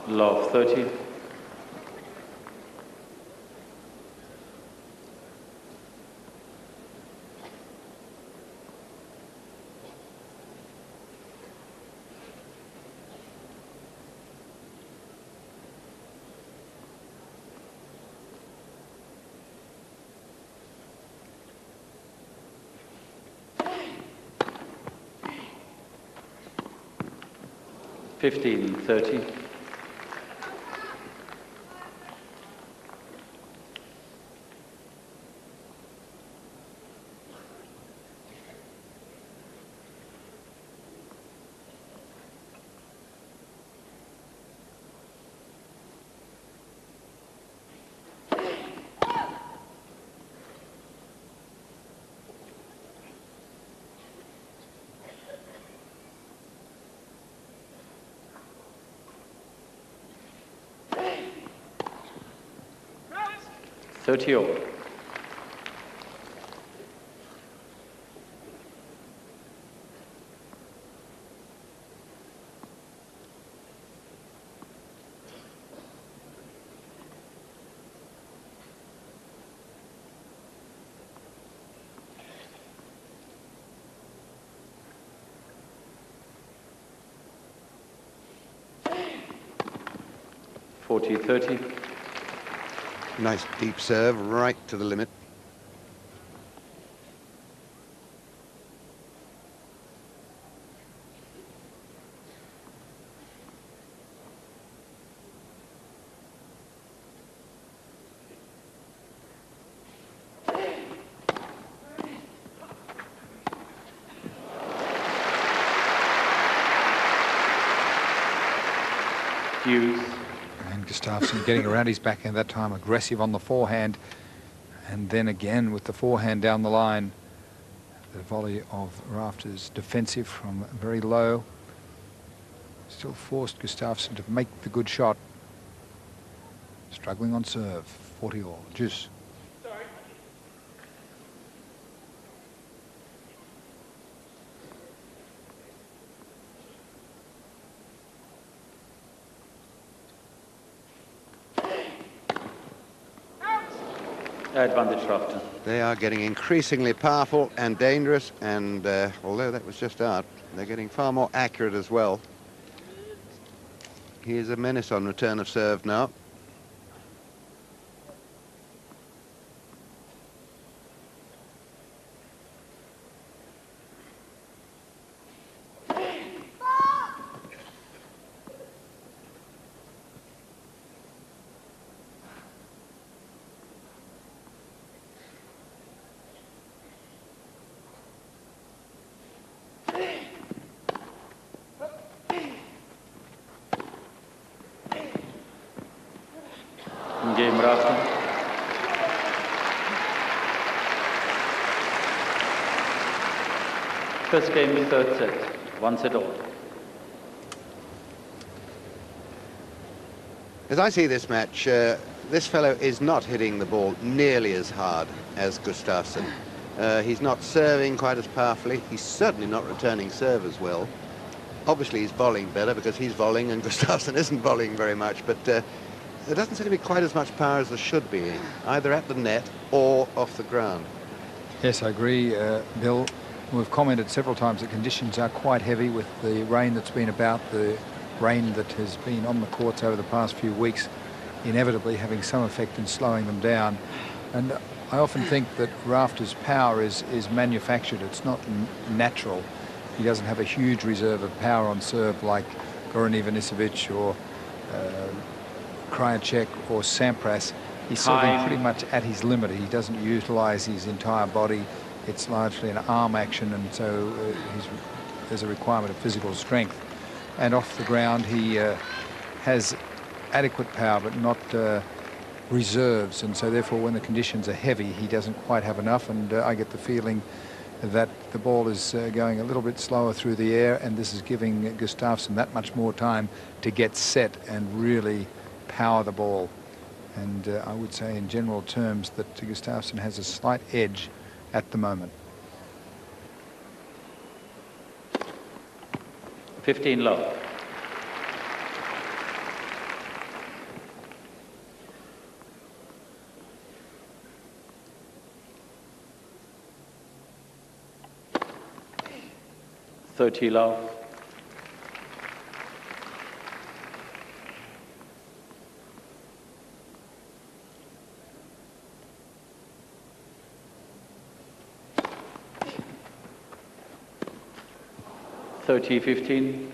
Love 30. Fifteen 30. Thirty all. Forty 30. Nice deep serve, right to the limit. Hughes. And Gustafsson getting around his backhand that time, aggressive on the forehand, and then again with the forehand down the line. The volley of Rafter's defensive from very low. Still forced Gustafsson to make the good shot. Struggling on serve, 40 all. Juice. Advantage rafter. They are getting increasingly powerful and dangerous, and although that was just out, they're getting far more accurate as well. He is a menace on return of serve now. Game rafter. First game, third set. 1 set all. As I see this match, this fellow is not hitting the ball nearly as hard as Gustafsson. He's not serving quite as powerfully. He's certainly not returning serve as well. Obviously, he's volleying better because he's volleying and Gustafsson isn't volleying very much, but there doesn't seem to be quite as much power as there should be, either at the net or off the ground. Yes, I agree, Bill. We've commented several times that conditions are quite heavy with the rain that's been about, the rain that has been on the courts over the past few weeks, inevitably having some effect in slowing them down. And I often think that Rafter's power is manufactured. It's not natural. He doesn't have a huge reserve of power on serve like Goran Ivanisevic or Krajicek or Sampras. He's serving pretty much at his limit. He doesn't utilize his entire body. It's largely an arm action, and so there's a requirement of physical strength. And off the ground, he has adequate power, but not reserves. And so therefore, when the conditions are heavy, he doesn't quite have enough. And I get the feeling that the ball is going a little bit slower through the air, and this is giving Gustafsson that much more time to get set and really power the ball. And I would say in general terms that Gustafsson has a slight edge at the moment. 15 love. 30 love. Thirty 15.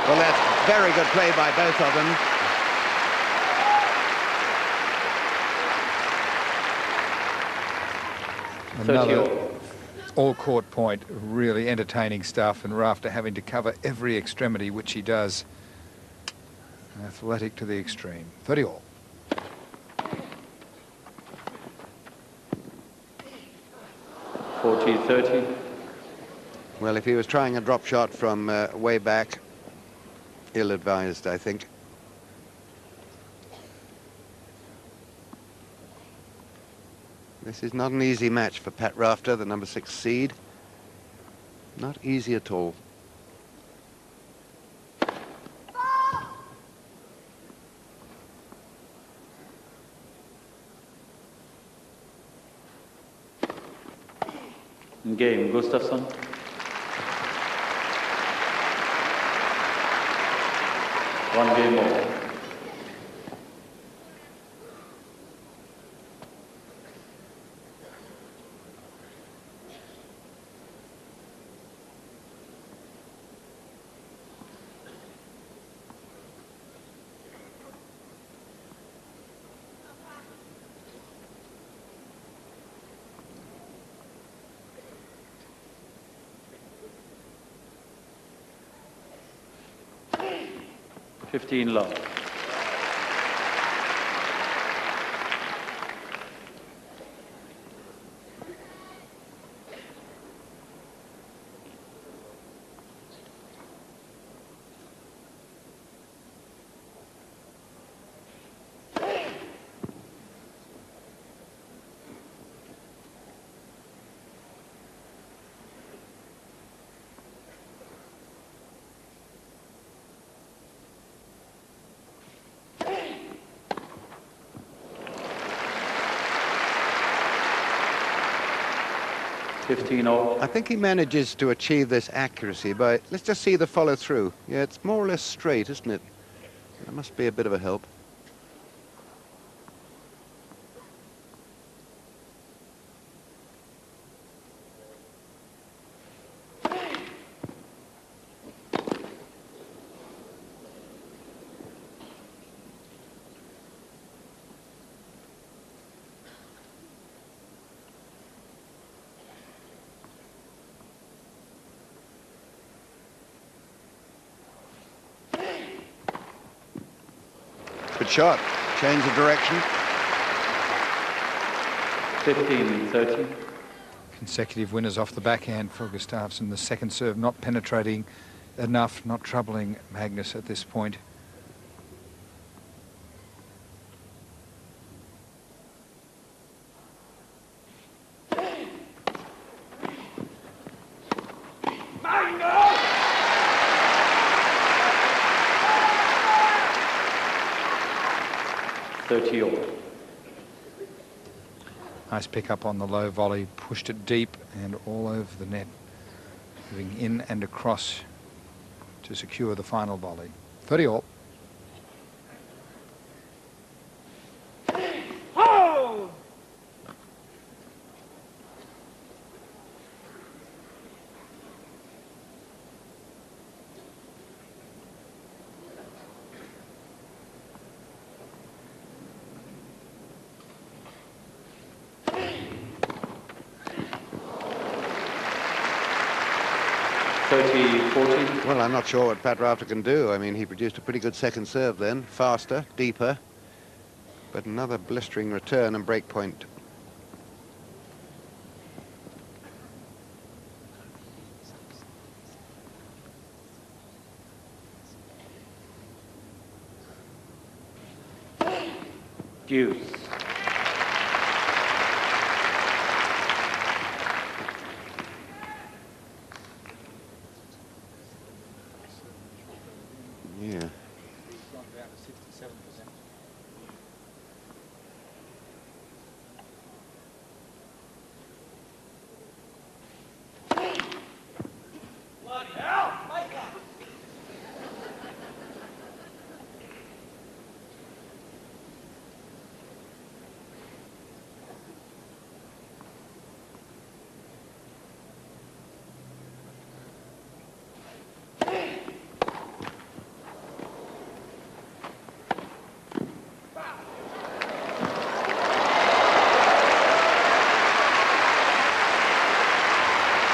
Well, that's very good play by both of them. Another all-court point, really entertaining stuff, and Rafter having to cover every extremity, which he does. Athletic to the extreme. 30 all. Forty 30. Well, if he was trying a drop shot from way back, ill-advised, I think. This is not an easy match for Pat Rafter, the number 6 seed. Not easy at all. Game, Gustafsson. One game more. Fifteen love. I think he manages to achieve this accuracy by, let's just see the follow through. Yeah, it's more or less straight, isn't it? That must be a bit of a help. Good shot. Change of direction. 15-30. Consecutive winners off the backhand for Gustafsson. The second serve not penetrating enough, not troubling Magnus at this point. Nice pick up on the low volley, pushed it deep and all over the net, moving in and across to secure the final volley. 30 all. Well, I'm not sure what Pat Rafter can do. I mean, he produced a pretty good second serve then, faster, deeper, but another blistering return and break point. Deuce.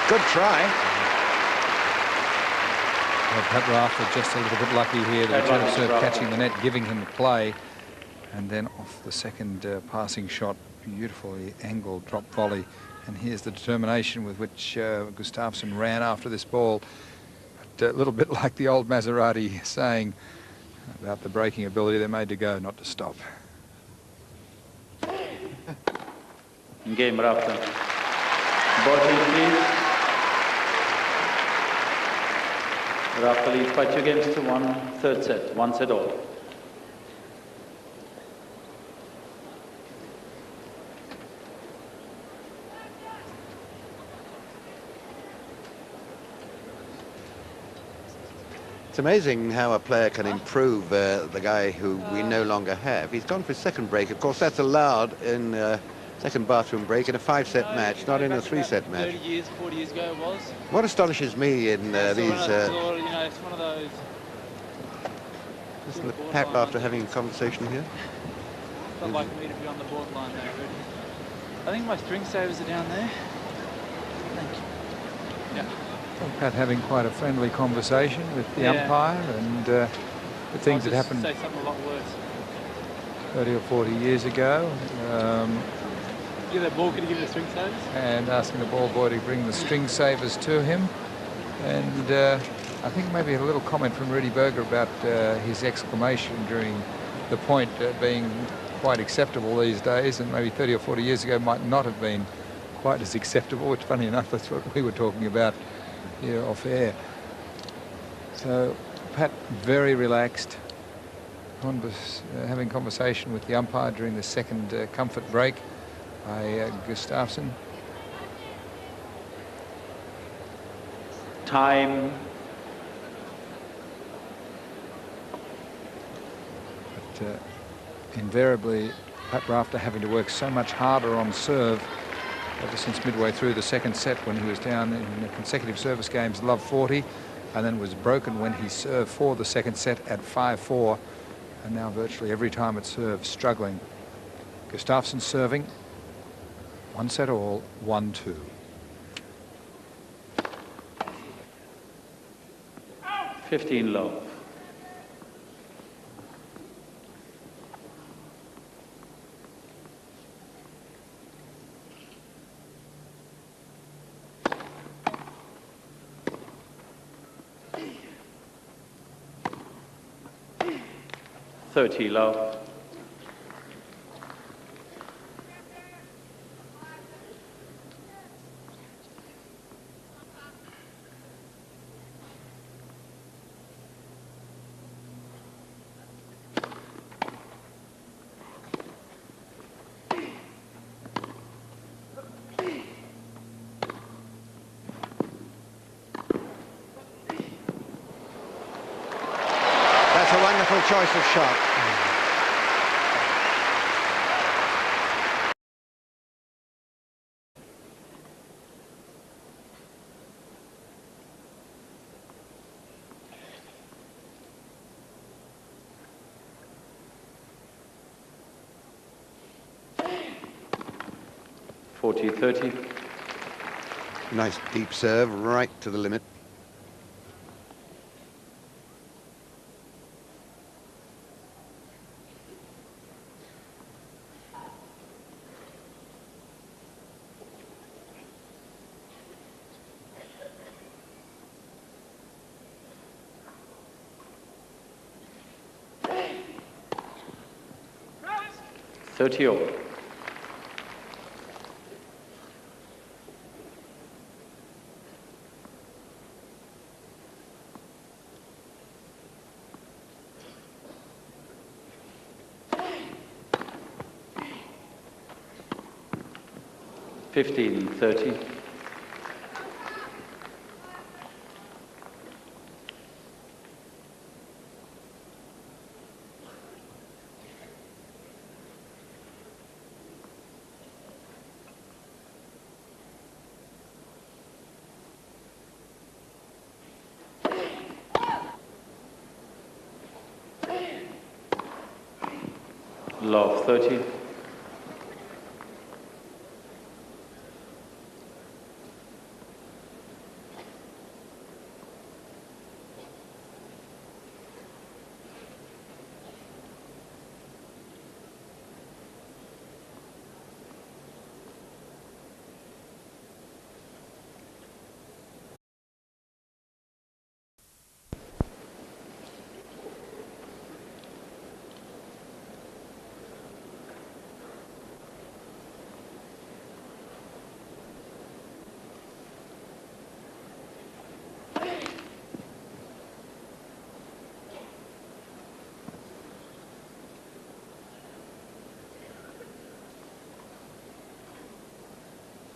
Good try. Well, Pat Rafter just a little bit lucky here. The return of serve catching the net, giving him play. And then off the second passing shot, beautifully angled drop volley. And here's the determination with which Gustafsson ran after this ball. But a little bit like the old Maserati saying about the breaking ability, they're made to go, not to stop. Game rafter. Body, please. Rafter leads by 2 games to 1. Third set. 1 set all. It's amazing how a player can improve the guy who we no longer have. He's gone for his second break. Of course, that's allowed in second bathroom break in a 5-set match, not in a 3-set match. 30 years, 40 years ago it was. What astonishes me in these... you know, it's one of those... Isn't the Pat after having a conversation here? I'd like me to be on the borderline there, really. I think my string savers are down there. Thank you. Yeah. Pat having quite a friendly conversation with the umpire and the things that happened say something a lot worse. 30 or 40 years ago. Give that ball, could you give it a string savers? And asking the ball boy to bring the string savers to him. And I think maybe a little comment from Rudy Berger about his exclamation during the point being quite acceptable these days, and maybe 30 or 40 years ago might not have been quite as acceptable, which, funny enough, that's what we were talking about here off air. So Pat very relaxed, having conversation with the umpire during the second comfort break by Gustafsson. Time. But invariably, Pat Rafter having to work so much harder on serve ever since midway through the second set, when he was down in the consecutive service games, love 40, and then was broken when he served for the second set at 5-4, and now virtually every time at serve struggling. Gustafsson serving, 1 set all, 1-2. $15 low. $30 low. That's a wonderful choice of shot. $40-30. Nice deep serve, right to the limit. $30. $15-30. Love 30.